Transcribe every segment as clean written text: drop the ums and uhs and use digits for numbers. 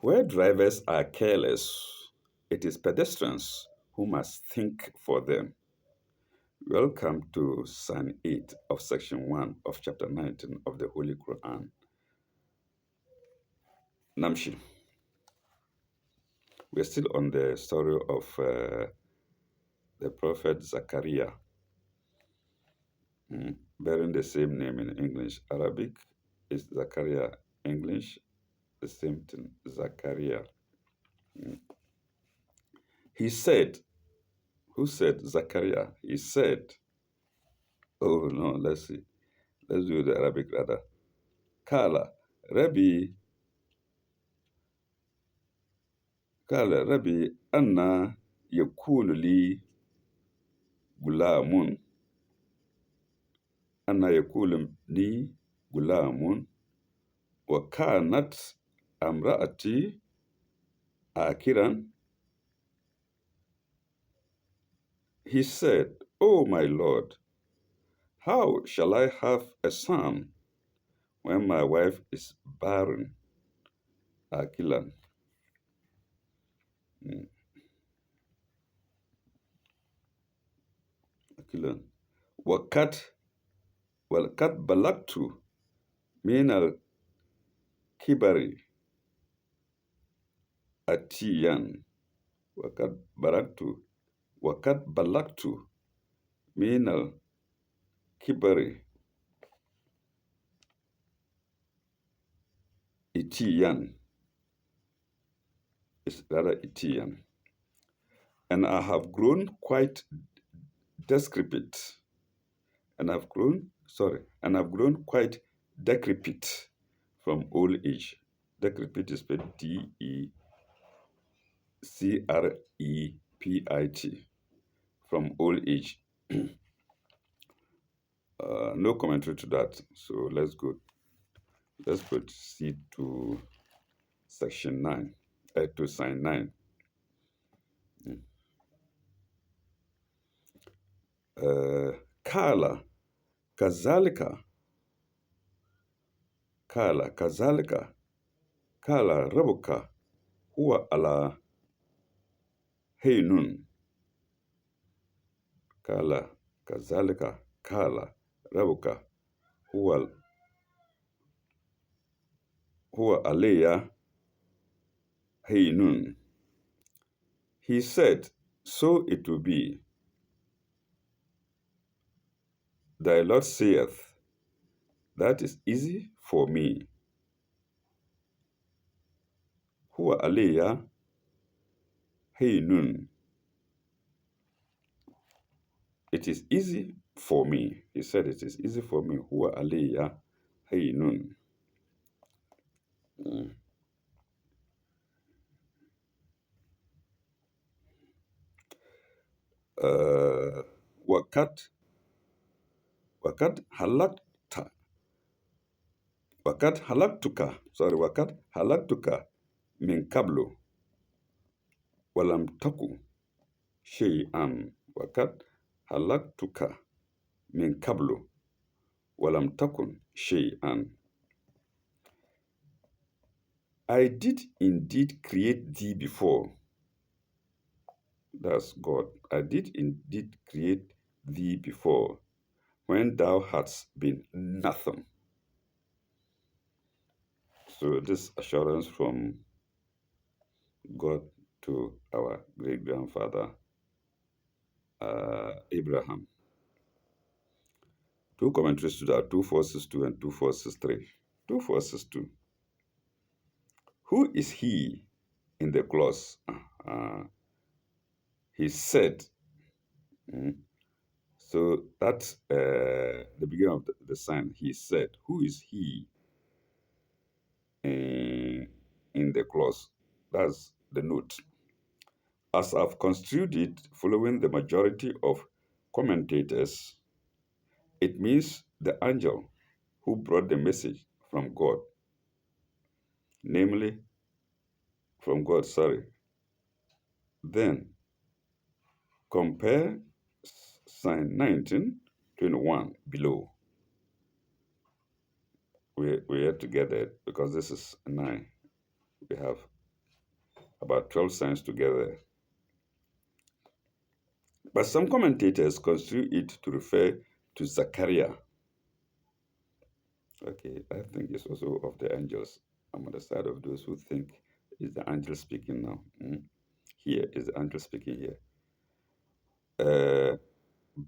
Where drivers are careless, it is pedestrians who must think for them. Welcome to Psalm 8 of Section 1 of Chapter 19 of the Holy Quran. Namshi. We're still on the story of the prophet Zachariah, bearing the same name in English. Arabic is Zachariah. English, the same thing, Zachariah. He said, who said Zachariah? He said, oh no, let's see. Let's do the Arabic rather. Kala, Rabbi, Kala, Rabbi, Anna yakunu li gulamun. Anna yakunu li gulamun. Wa kanat amraati akiran. He said, oh my Lord, how shall I have a son when my wife is barren? Akilan. Akilan. Wakat balaktu min al kibari atiyan. Wakat balaktu min al kibari itiyan. It's rather itiyan. And I have grown quite decrepit. And I've grown quite decrepit from old age. Decrepit is spelled Decrepit, from old age. No commentary to that. So let's proceed to section 9, to sign 9. Kala, kazalika, kala rabuka, huwa ala haynun. Kala, kazalika, kala rabuka, huwa alayya haynun. He said, so it will be. Thy Lord saith, that is easy for me. Huwa alayya haynun. It is easy for me. He said, it is easy for me. Huwa alayya haynun. Wakat halaktuka min kablu walam taku shay'an. Wakat halaktuka min kablu walam takun shay'an. I did indeed create thee before. That's God. I did indeed create thee before, when thou hadst been nothing. So this assurance from God to our great-grandfather Abraham. Two commentaries to that, 2462 and 2463. 2462. Who is he in the clause? He said. So that's the beginning of the sign. He said. Who is he in the clause? That's the note. As I've construed it, following the majority of commentators, it means the angel who brought the message from God. Namely, from God, Then, compare Psalm 19:21 below. We have to get it because this is 9. We have 12 signs together. But some commentators construe it to refer to Zechariah. Okay, I think it's also of the angels. I'm on the side of those who think it's the angel speaking now. Here is the angel speaking here. Uh,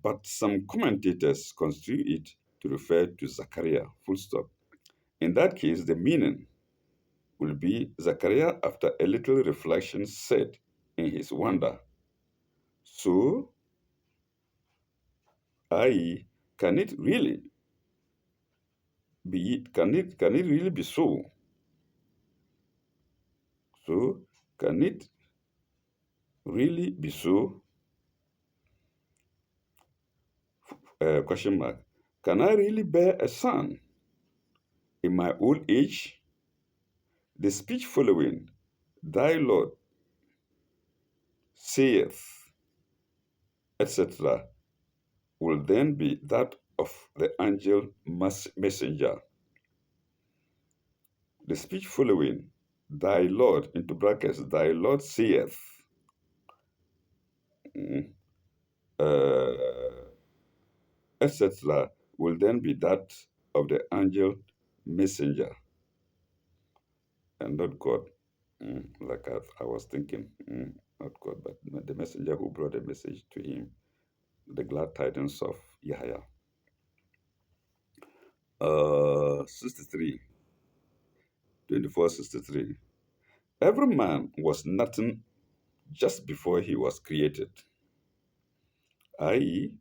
but some commentators construe it to refer to Zechariah, full stop. In that case, the meaning will be Zechariah, after a little reflection, said in his wonder, so, i.e., can it really can it really be so? So, can it really be so? Question mark. Can I really bear a son in my old age? The speech following, Thy Lord saith, etc., will then be that of the angel messenger. The speech following, Thy Lord, into brackets, Thy Lord saith, mm, uh, etc., will then be that of the angel messenger and not God. Like I was thinking, not God, but the messenger who brought a message to him, the glad tidings of Yahya. 63, 24:63. Every man was nothing just before he was created, i.e.,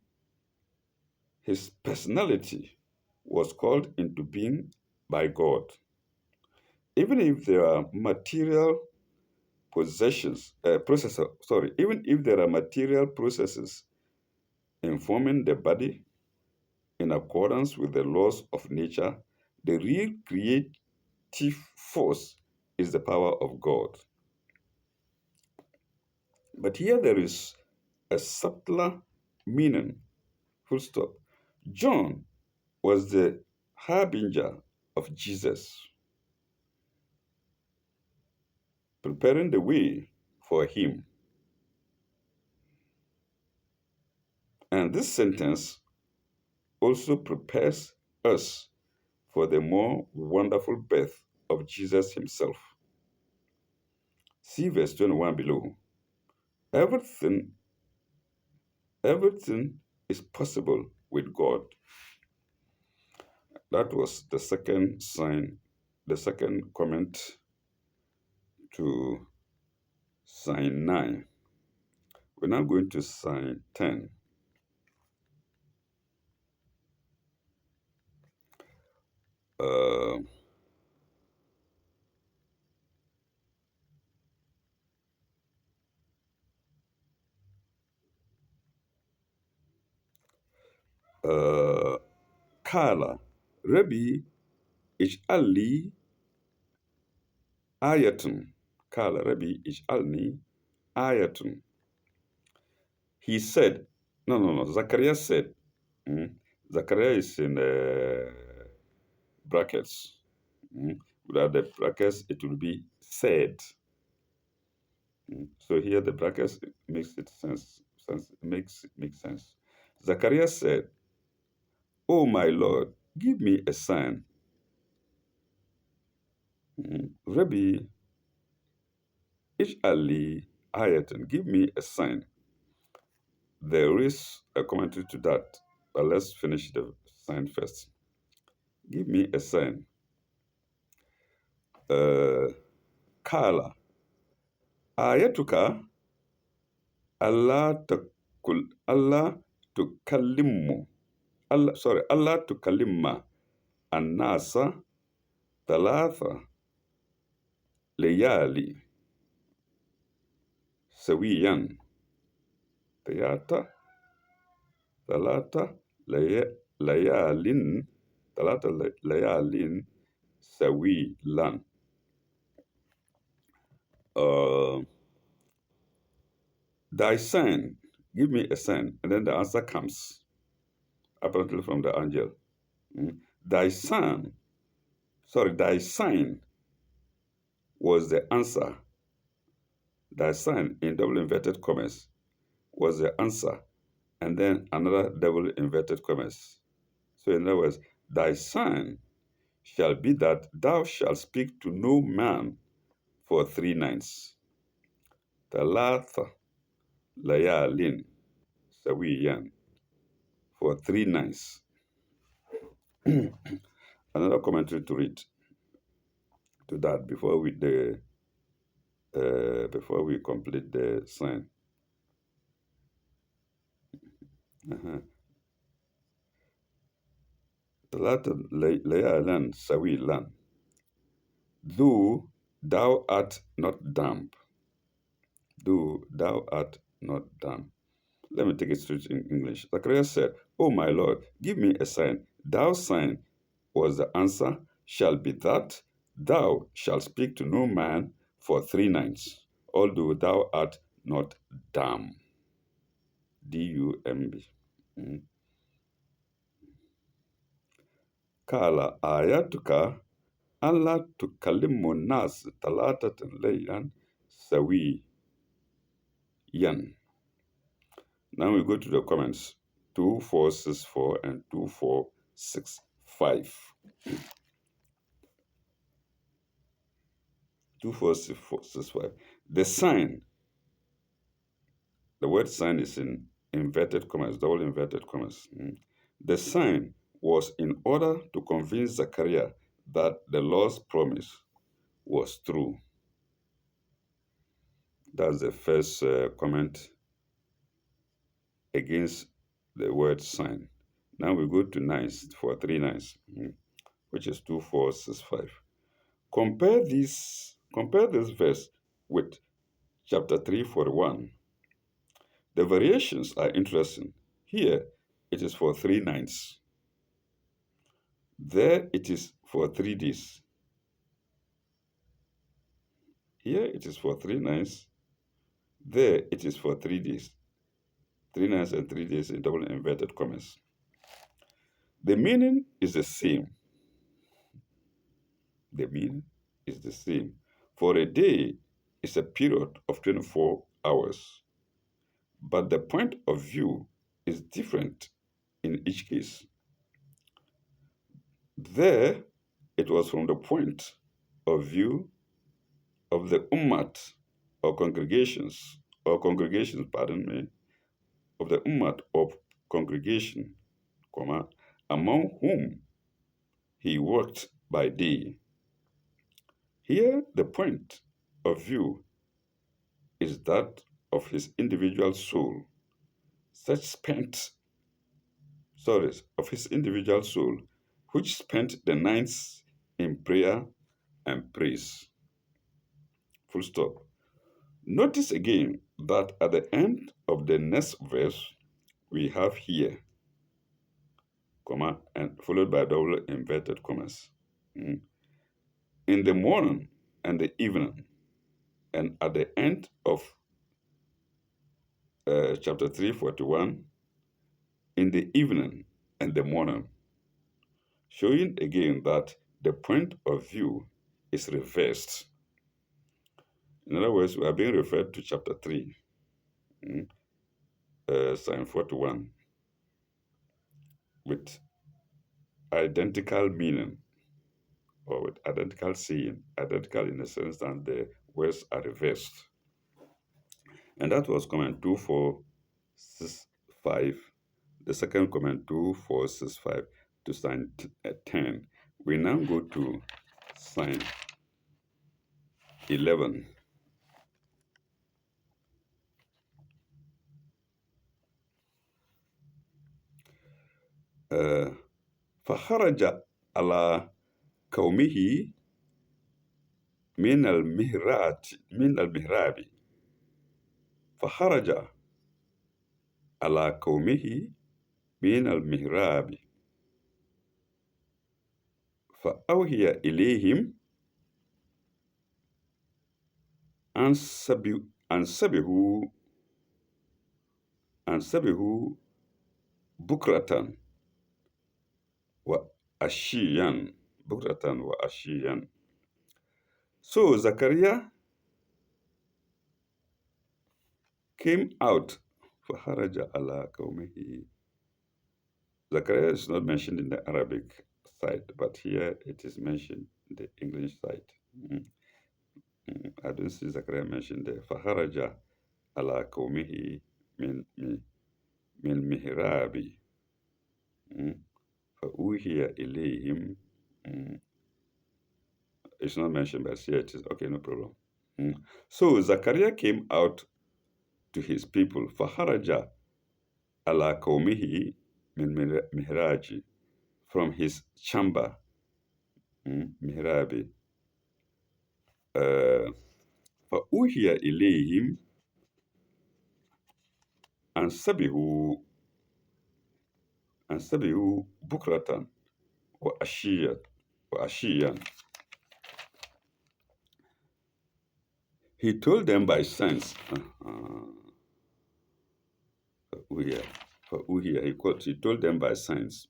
his personality was called into being by God. Even if there are material even if there are material processes informing the body in accordance with the laws of nature, the real creative force is the power of God. But here there is a subtler meaning, full stop. John was the harbinger of Jesus, preparing the way for him. And this sentence also prepares us for the more wonderful birth of Jesus himself. See verse 21 below. Everything, everything is possible with God. That was the second sign, the second comment to sign 9. We're now going to sign 10. Uh, uh, Kala, Rabbi Ij'alni Ayatun. Kala, Rabbi Ij'alni Ayatun. He said, no, Zachariah said, Zachariah is in brackets. Without the brackets, it will be said. So here the brackets makes it makes sense. Zachariah said, "Oh my Lord, give me a sign." Rabbi Ij'ali Ayatan, give me a sign. There is a commentary to that, but let's finish the sign first. Give me a sign. Kala. Ayatuka Allah tukallimu. Allah tukallimma annasa thalatha layali sawiyan. Thalatha layalin thalatha layalin sawilan. Uh, Thy sign, give me a sign, and then the answer comes, apparently from the angel. Thy sign was the answer Thy sign in double inverted commas was the answer, and then another double inverted commas. So, in other words, thy sign shall be that thou shalt speak to no man for 3 nights. Talatha layalin sawiyan, for 3 nights. Another commentary to read to that before we complete the sign. Talatha layalan sawilan, though thou art not damp, though thou art not damp. Let me take it straight in English. Zacharias said, "O my Lord, give me a sign. Thou sign," was the answer, "shall be that thou shalt speak to no man for 3 nights, although thou art not dumb." D-U-M-B. Kala ayatuka alla tukallimu nas talatatan laylan sawi yan. Now we go to the comments. 2464 and 2465. 2465. The sign, the word sign is in inverted commas, double inverted commas. The sign was in order to convince Zachariah that the Lord's promise was true. That's the first comment against the word sign. Now we go to nights for 3 nights, which is 2465. Compare this verse with chapter 341. The variations are interesting. Here it is for 3 nights. There it is for 3 days. Here it is for 3 nights. There it is for 3 days. 3 nights and 3 days in double inverted commas. The meaning is the same. The meaning is the same. For a day is a period of 24 hours, but the point of view is different in each case. There, it was from the point of view of the ummat or congregations, of the ummat of congregation, among whom he worked by day. Here, the point of view is that of his individual soul, of his individual soul, which spent the nights in prayer and praise. Full stop. Notice again that at the end of the next verse, we have here, comma, and followed by double inverted commas. In the morning and the evening, and at the end of chapter 341, in the evening and the morning, showing again that the point of view is reversed. In other words, we are being referred to chapter 3, Psalm 41, with identical meaning, or with identical saying, identical in the sense that the words are reversed. And that was comment 2465. The second comment 2465 to sign 10. We now go to sign 11. فخرج على قومه من المهراب فخرج على قومه من المهراب فأوحي إليهم أن سبحوا بكرة وعشيا. So Zachariah came out. فخرج على قومه. Zachariah is not mentioned in the Arabic side, but here it is mentioned in the English side. Mm, I don't see Zachariah mentioned there. فخرج على قومه من من من محراب فأوحي إليهم. Mm, It's not mentioned, but here it is. Okay, no problem. So Zachariah came out to his people. فخرج على قومه من محراج, from his chamber. محراب. فأوحي إليهم أن سبحوا بكرة وعشيا. He told them by signs. He told them by signs.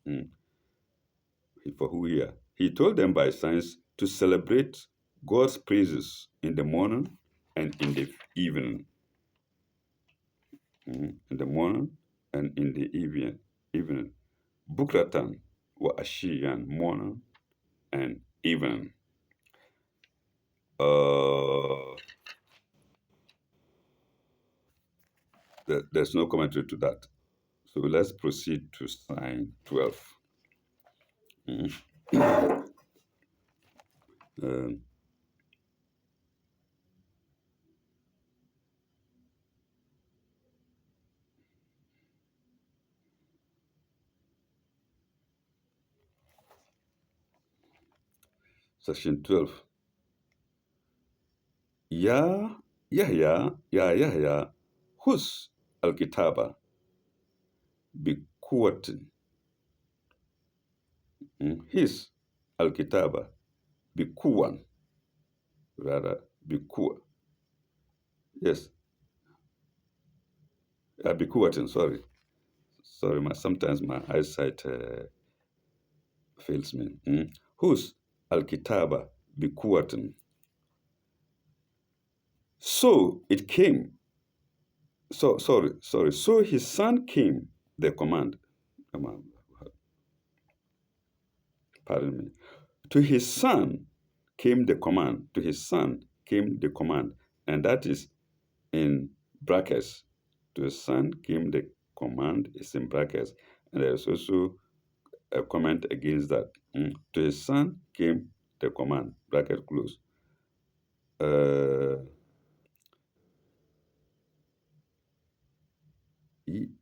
He told them by signs to celebrate God's praises in the morning and in the evening. In the morning and in the evening. Bukratan wa ashiyan, morning and evening. There's no commentary to that. So let's proceed to sign 12. Um, Section 12. Ya Yahya, Hus al-Kitaba بقوة. His al-Kitaba بقوة, rather بقوة. Yes, بقوة, sorry. Sometimes my eyesight fails me. Hus al-Kitaba بقوة. So it came. Sorry. So his son came the command. Pardon me. To his son came the command. To his son came the command. And that is in brackets. To his son came the command is in brackets. And there's also a comment against that. To his son came the command, bracket close.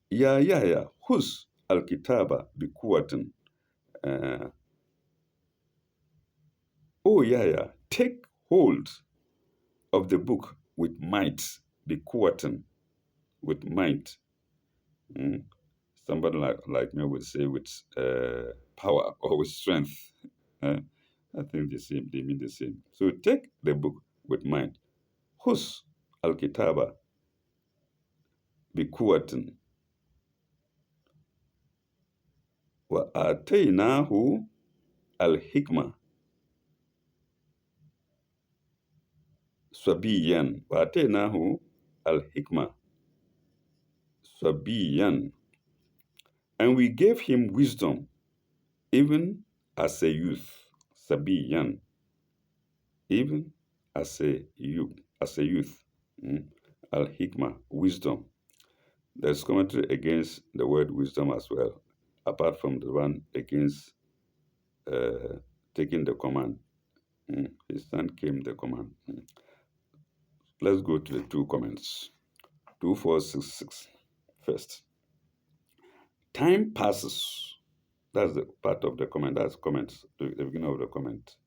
Ya, Hus al-Kitaba bikuwatin. Oh, Yahya, take hold of the book with might, bikuwatin, with might. Somebody like me would say with power or with strength. I think they mean the same. So take the book with mind. Hus al-Kitaba bikuwatin wa ataynahu al-hikma sabiyan. Wa ataynahu al-hikma sabiyan. And we gave him wisdom even as a youth. Sabiyan. Even as a youth. Al-hikma, wisdom. There's commentary against the word wisdom as well, apart from the one against taking the command. His son came the command. Let's go to the two comments. 2466 first. Time passes. That's the part of the comment. That's comments, the beginning of the comment.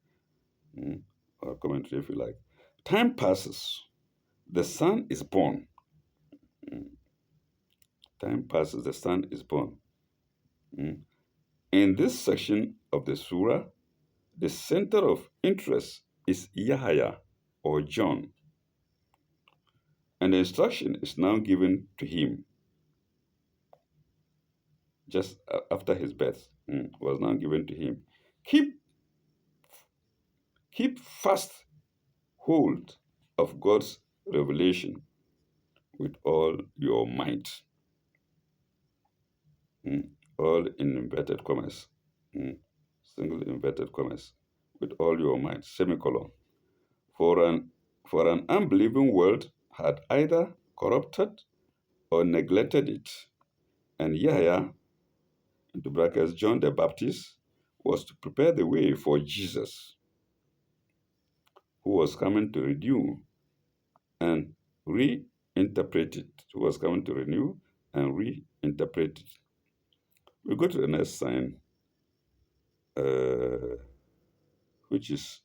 Or commentary if you like. Time passes. The son is born. Time passes. The son is born. In this section of the surah, the center of interest is Yahya or John, and the instruction is now given to him just after his birth. Was now given to him. Keep fast hold of God's revelation with all your might. Mm. All in inverted commas. Mm. Single inverted commas. With all your might. Semicolon. For an unbelieving world had either corrupted or neglected it. And Yahya, into brackets, John the Baptist, was to prepare the way for Jesus, who was coming to renew and reinterpret it. Who was coming to renew and reinterpret it. We go to the next sign, uh, which is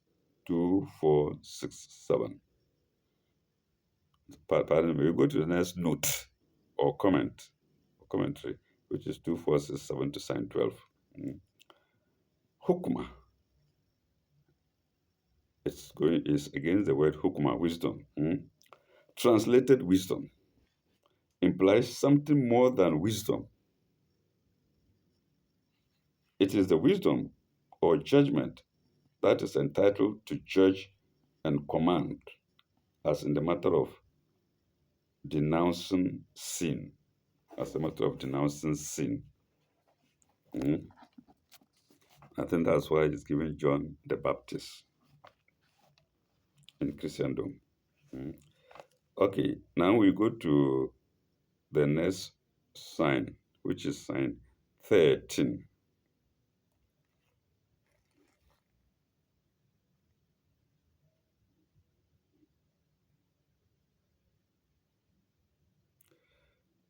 2467. Pardon me. We go to the next note or comment or commentary, which is 2467 to sign 12. Mm. Hukmah. Is against the word hukmah, wisdom. Mm. Translated wisdom implies something more than wisdom. It is the wisdom or judgment that is entitled to judge and command, as in the matter of denouncing sin. As a matter of denouncing sin. Mm. I think that's why it's given John the Baptist in Christendom. Mm. Okay, now we go to the next sign, which is sign 13.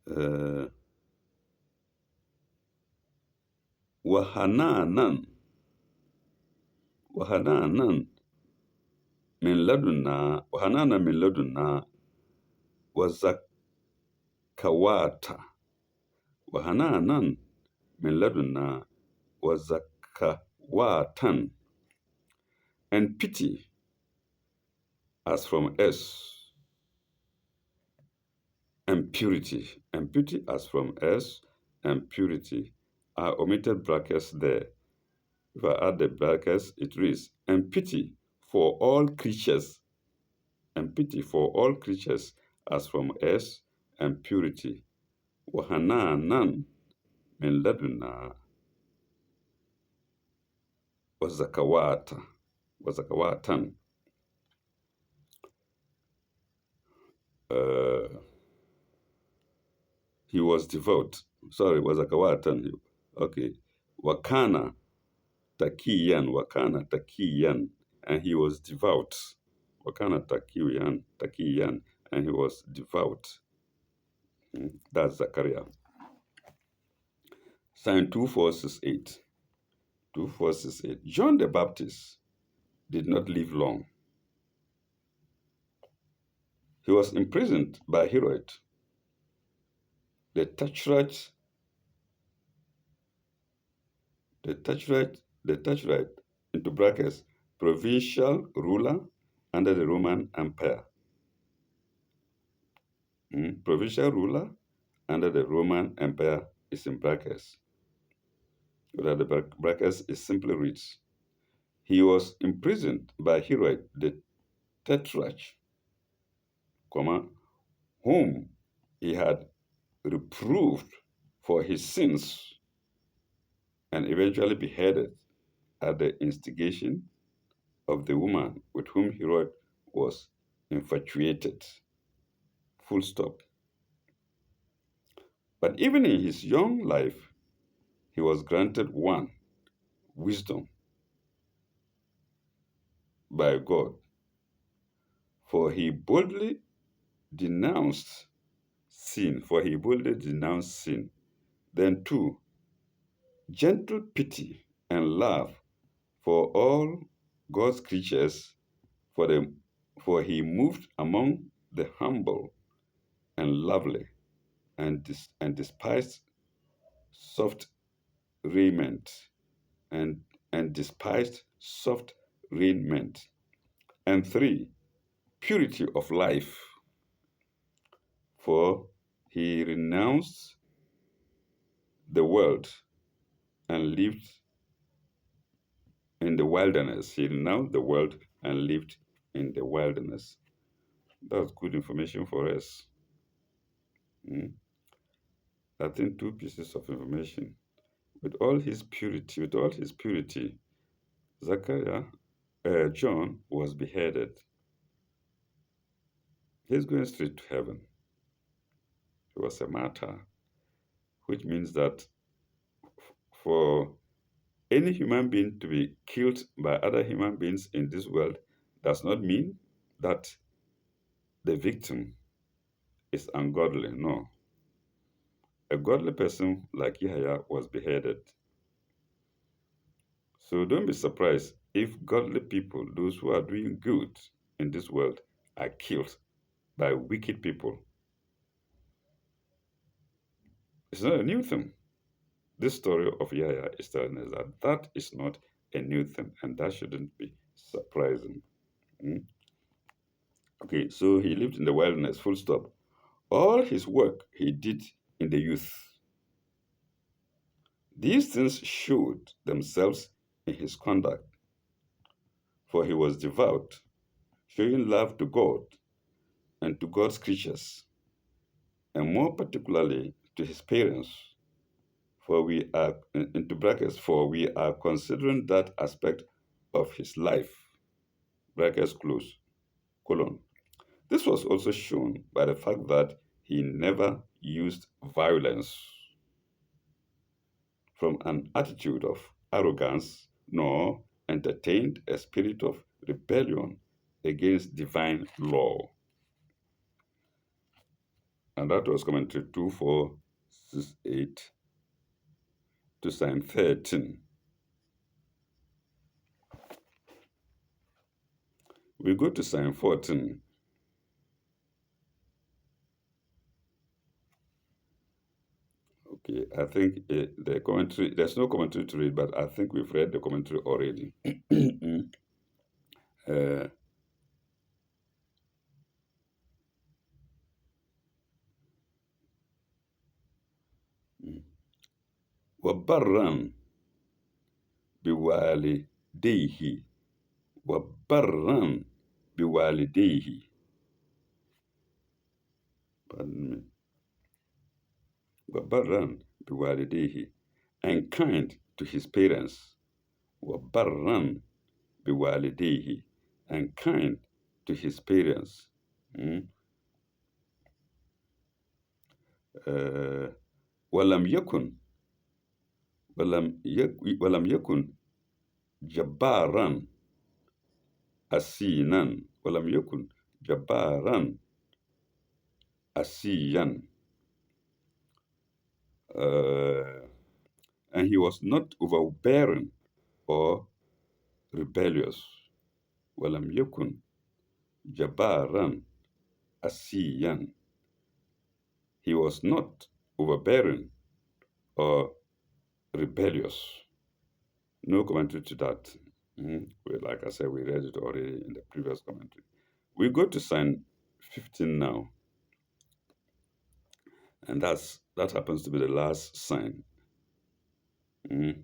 Uh, Wahananan, Wahananan Wahananan min ladunna wazakawata. Wahananan min ladunna wazakawatan. And pity as from us, and purity. And pity as from us, and purity. I omitted brackets there. If I add the brackets, it reads, and pity for all creatures, and pity for all creatures as from us, and purity. Wahananan min laduna wazakawatan. Uh, he was devout. Sorry, wazakawatan. Okay. Wakana takiyan, and he was devout. Wakana takiyan, and he was devout. That's Zachariah. Sign 2468. 2468. John the Baptist did not live long. He was imprisoned by Herod, the Tetrarch, into brackets, provincial ruler under the Roman Empire. Provincial ruler under the Roman Empire is in brackets. Without the brackets, it simply reads, he was imprisoned by Herod the Tetrarch, whom he had reproved for his sins and eventually beheaded at the instigation of the woman with whom Herod was infatuated. Full stop. But even in his young life, he was granted one, wisdom by God, for he boldly denounced sin. Then two, gentle pity and love for all God's creatures, for he moved among the humble and lovely, and despised soft raiment, and despised soft raiment. And three, purity of life, for he renounced the world and lived in the wilderness. He renounced the world and lived in the wilderness. That's good information for us. Mm. I think two pieces of information. With all his purity, Zachariah, John was beheaded. He's going straight to heaven. He was a martyr, which means that for any human being to be killed by other human beings in this world does not mean that the victim is ungodly. No. A godly person like Yahya was beheaded. So don't be surprised if godly people, those who are doing good in this world, are killed by wicked people. It's not a new thing. This story of Yahya is telling us that that is not a new thing, and that shouldn't be surprising. Mm. Okay, so he lived in the wilderness, full stop. All his work he did in the youth. These things showed themselves in his conduct, for he was devout, showing love to God and to God's creatures, and more particularly to his parents, for we are, into brackets, for we are considering that aspect of his life, brackets close, colon. This was also shown by the fact that he never used violence from an attitude of arrogance, nor entertained a spirit of rebellion against divine law. And that was commentary 2468 to sign 13. We go to sign 14. Okay, I think the commentary, there's no commentary to read, but I think we've read the commentary already. uh, وبرا بوالديه وبرا بوالديه pardon me وبرا بوالديه and kind to his parents وبرا بوالديه and kind to his parents. Mm. Uh, ولم يكن ولم يكن جبارا أسينا ولم يكن جبارا أسيا. uh, and he was not overbearing or rebellious. ولم يكن جبارا أسيا. He was not overbearing or rebellious. No commentary to that. Well, like I said, we read it already in the previous commentary. We go to sign 15 now, and that happens to be the last sign. Mm.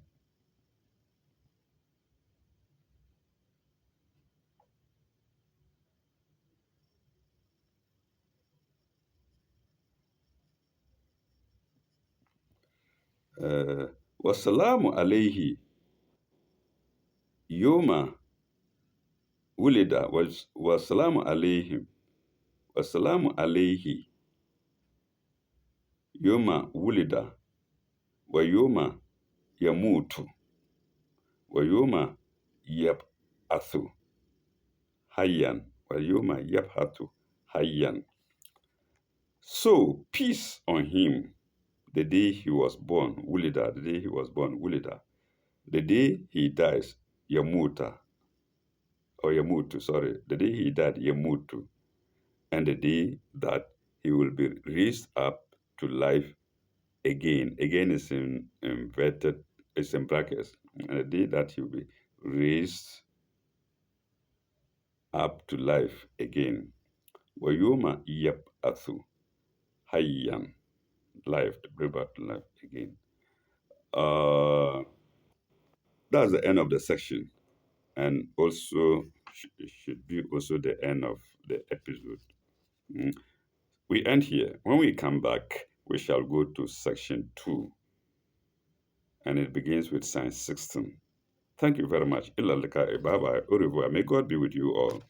Wassalamu alayhi yoma wulida wassalamu alayhim wassalamu alayhi yoma wulida wa yoma yamutu wa yoma yab'athu hayyan wa yoma yab'athu hayyan. So peace on him the day he was born, Wulida, the day he was born, Wulida. The day he dies, Yamuta, or Yamutu, sorry. The day he died, Yamutu. And the day that he will be raised up to life again. Again is in inverted, it's in brackets. And the day that he will be raised up to life again. Wayuma Yap Athu, Hayyan, life, to bring back to life again. Uh, that's the end of the section. And also, it should be also the end of the episode. Mm. We end here. When we come back, we shall go to section 2, and it begins with science 16. Thank you very much. Bye bye. Au revoir. May God be with you all.